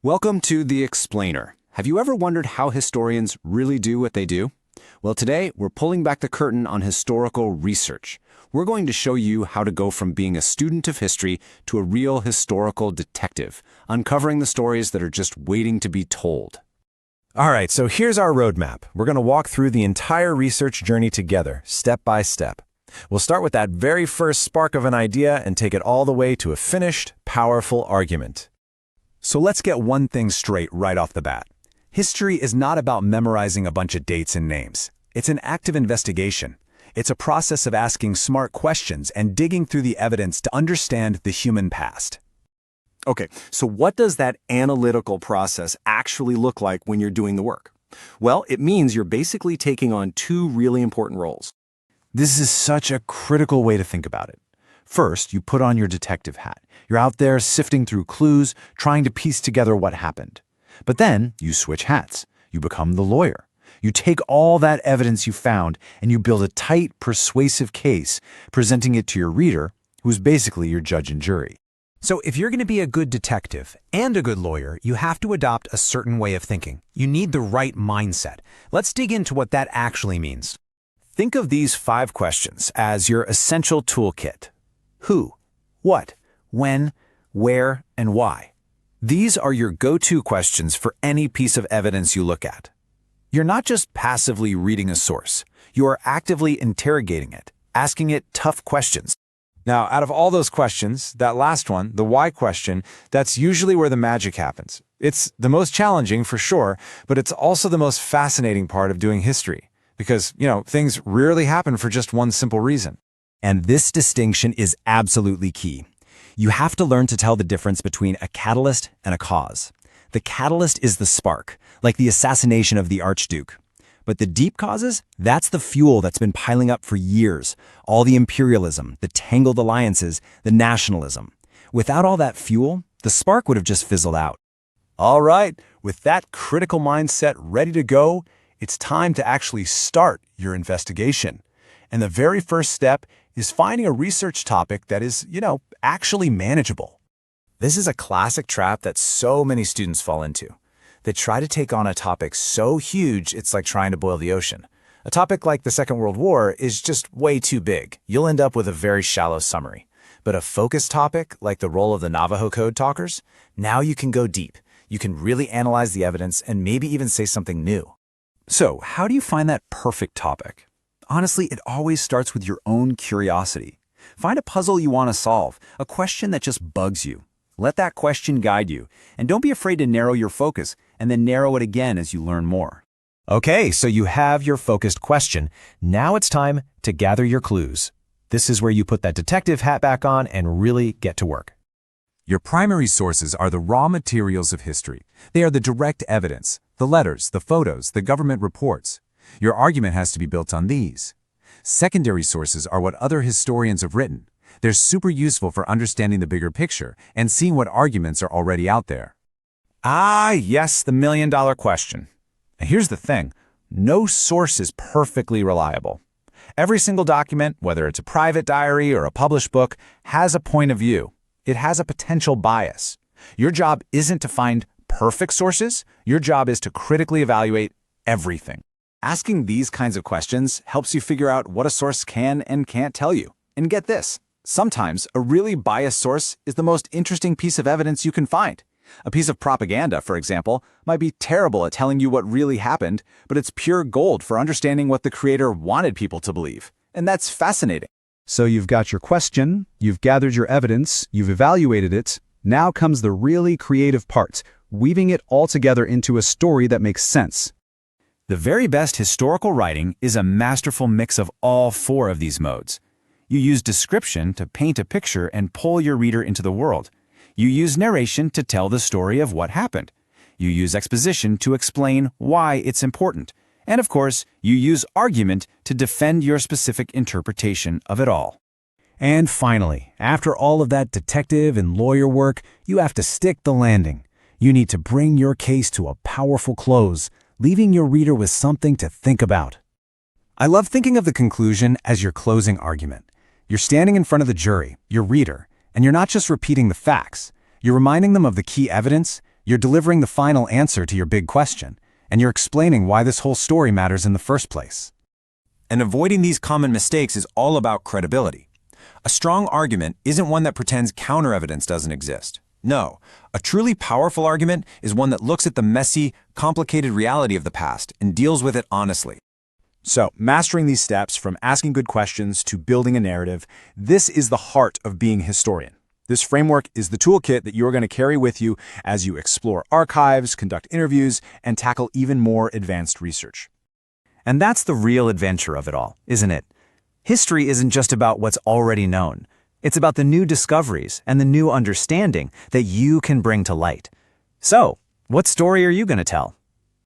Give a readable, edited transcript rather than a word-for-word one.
Welcome to The Explainer. Have you ever wondered how historians really do what they do? Well, today we're pulling back the curtain on historical research. We're going to show you how to go from being a student of history to a real historical detective, uncovering the stories that are just waiting to be told. All right, so here's our roadmap. We're going to walk through the entire research journey together, step by step. We'll start with that very first spark of an idea and take it all the way to a finished, powerful argument. So let's get one thing straight right off the bat. History is not about memorizing a bunch of dates and names. It's an active investigation. It's a process of asking smart questions and digging through the evidence to understand the human past. Okay, so what does that analytical process actually look like when you're doing the work? Well, it means you're basically taking on two really important roles. This is such a critical way to think about it. First, you put on your detective hat. You're out there sifting through clues, trying to piece together what happened. But then you switch hats. You become the lawyer. You take all that evidence you found and you build a tight, persuasive case, presenting it to your reader, who's basically your judge and jury. So if you're going to be a good detective and a good lawyer, you have to adopt a certain way of thinking. You need the right mindset. Let's dig into what that actually means. Think of these 5 questions as your essential toolkit. Who, what, when, where, and why. These are your go-to questions for any piece of evidence you look at. You're not just passively reading a source. You are actively interrogating it, asking it tough questions. Now, out of all those questions, that last one, the why question, that's usually where the magic happens. It's the most challenging for sure, but it's also the most fascinating part of doing history. Because, things rarely happen for just one simple reason. And this distinction is absolutely key. You have to learn to tell the difference between a catalyst and a cause. The catalyst is the spark, like the assassination of the Archduke. But the deep causes, that's the fuel that's been piling up for years. All the imperialism, the tangled alliances, the nationalism. Without all that fuel, the spark would have just fizzled out. All right, with that critical mindset ready to go, it's time to actually start your investigation. And the very first step is finding a research topic that is, actually manageable. This is a classic trap that so many students fall into. They try to take on a topic so huge it's like trying to boil the ocean. A topic like the Second World War is just way too big. You'll end up with a very shallow summary. But a focused topic, like the role of the Navajo Code talkers, now you can go deep. You can really analyze the evidence and maybe even say something new. So, how do you find that perfect topic? Honestly, it always starts with your own curiosity. Find a puzzle you want to solve, a question that just bugs you. Let that question guide you, and don't be afraid to narrow your focus, and then narrow it again as you learn more. Okay, so you have your focused question. Now it's time to gather your clues. This is where you put that detective hat back on and really get to work. Your primary sources are the raw materials of history. They are the direct evidence, the letters, the photos, the government reports. Your argument has to be built on these. Secondary sources are what other historians have written. They're super useful for understanding the bigger picture and seeing what arguments are already out there. Ah, yes, the million-dollar question. And here's the thing. No source is perfectly reliable. Every single document, whether it's a private diary or a published book, has a point of view. It has a potential bias. Your job isn't to find perfect sources. Your job is to critically evaluate everything. Asking these kinds of questions helps you figure out what a source can and can't tell you. And get this, sometimes a really biased source is the most interesting piece of evidence you can find. A piece of propaganda, for example, might be terrible at telling you what really happened, but it's pure gold for understanding what the creator wanted people to believe. And that's fascinating. So you've got your question, you've gathered your evidence, you've evaluated it. Now comes the really creative part, weaving it all together into a story that makes sense. The very best historical writing is a masterful mix of all 4 of these modes. You use description to paint a picture and pull your reader into the world. You use narration to tell the story of what happened. You use exposition to explain why it's important. And of course, you use argument to defend your specific interpretation of it all. And finally, after all of that detective and lawyer work, you have to stick the landing. You need to bring your case to a powerful close, leaving your reader with something to think about. I love thinking of the conclusion as your closing argument. You're standing in front of the jury, your reader, and you're not just repeating the facts. You're reminding them of the key evidence, You're delivering the final answer to your big question, and you're explaining why this whole story matters in the first place. And avoiding these common mistakes is all about credibility. A strong argument isn't one that pretends counter-evidence doesn't exist. No, a truly powerful argument is one that looks at the messy, complicated reality of the past and deals with it honestly. So, mastering these steps from asking good questions to building a narrative, this is the heart of being a historian. This framework is the toolkit that you're going to carry with you as you explore archives, conduct interviews, and tackle even more advanced research. And that's the real adventure of it all, isn't it? History isn't just about what's already known. It's about the new discoveries and the new understanding that you can bring to light. So, what story are you going to tell?